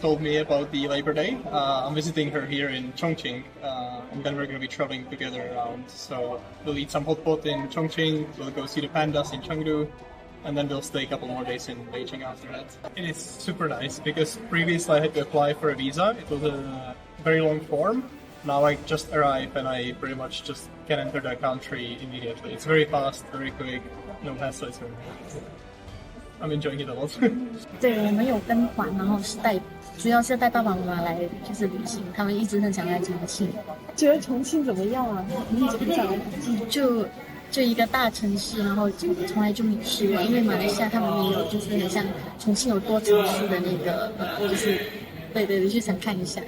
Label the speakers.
Speaker 1: Told me about the Labor Day. I'm visiting her here in Chongqing, and then we're going to be traveling together around. So we'll eat some hot pot in Chongqing, we'll go see the pandas in Chengdu, and then we'll stay a couple more days in Beijing after that. And it's super nice because previously I had to apply for a visa. It was a very long form. Now I just arrive and I pretty much just can enter the country immediately. It's very fast, very quick, no hassle. I'm enjoying it a lot.
Speaker 2: 对，我们有跟团，然后主要是带爸爸妈妈来就是旅行，他们一直很想来重庆。
Speaker 3: 觉得重庆怎么样啊？你一直很想来重庆？
Speaker 2: 就一个大城市，然后从来就没去过，因为马来西亚他们没有，就是很像重庆有多城市的那个，就是对，就想看一下。